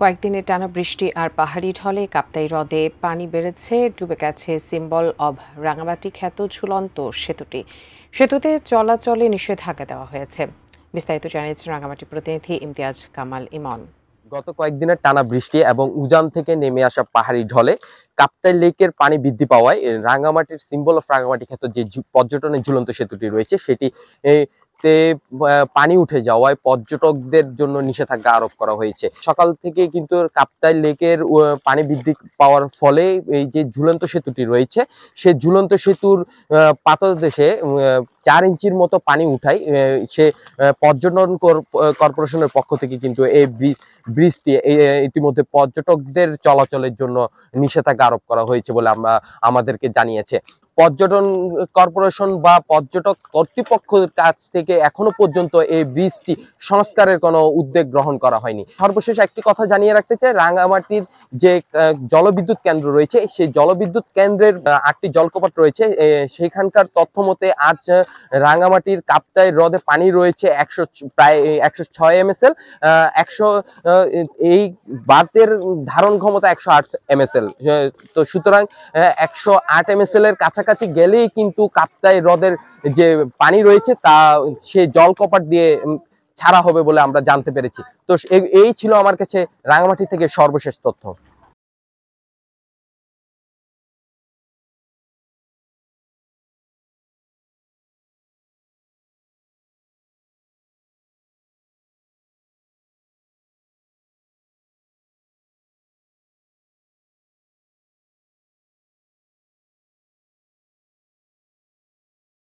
কয়েকদিনের টানা বৃষ্টি আর পাহাড়ি ঢলে কাপ্তাই হ্রদে পানি বেড়েছে, ডুবে গেছে সিম্বল অব রাঙামাটি খ্যাত ঝুলন্ত সেতুতে চলাচলে নিষেধাজ্ঞা দেওয়া হয়েছে। বিস্তারিত জানিয়েছেন রাঙামাটি প্রতিনিধি ইমতিয়াজ কামাল ইমন। গত কয়েকদিনের টানা বৃষ্টি এবং উজান থেকে নেমে আসা পাহাড়ি ঢলে কাপ্তাই লেকের পানি বৃদ্ধি পাওয়ায় রাঙামাটির সিম্বল অফ রাঙামাটি খ্যাত যে পর্যটনের ঝুলন্ত সেতুটি রয়েছে সেটি তে পানি উঠে যাওয়ায় পর্যটকদের জন্য নিষেধাজ্ঞা আরোপ করা হয়েছে। সকাল থেকে কিন্তু কাপ্তাই লেকের পানি বৃদ্ধি পাওয়ার ফলে এই যে ঝুলন্ত সেতুটি রয়েছে সে ঝুলন্ত সেতুর পাতদেশে 4 ইঞ্চির মতো পানি উঠায় সে পর্যটন কর্পোরেশনের পক্ষ থেকে কিন্তু এই ব্রিজটি ইতিমধ্যে পর্যটকদের চলাচলের জন্য নিষেধাজ্ঞা আরোপ করা হয়েছে বলে আমাদেরকে জানিয়েছে। পর্যটন কর্পোরেশন বা পর্যটক কর্তৃপক্ষের কাছ থেকে এখনো পর্যন্ত এই ব্রিজটি সংস্কারের কোনো উদ্যোগ গ্রহণ করা হয়নি। সর্বশেষ একটি কথা জানিয়ে রাখতে চাই, রাঙামাটির যে জলবিদ্যুৎ কেন্দ্র রয়েছে সেই জলবিদ্যুৎ কেন্দ্রের 8টি জলপ্রপাত রয়েছে। সেখানকার তথ্য মতে আজ রাঙামাটির কাপ্তাই হ্রদে পানি রয়েছে প্রায় 106 MSL। 100 এই বাঁধের ধারণ ক্ষমতা 108 MSL। তো সুতরাং 108 MSL এর কাছাকাছি গেলেই কিন্তু কাপ্তাই হ্রদের যে পানি রয়েছে তা সে জলকপাট দিয়ে ছাড়া হবে বলে আমরা জানতে পেরেছি। তো এই ছিল আমার কাছে রাঙামাটি থেকে সর্বশেষ তথ্য।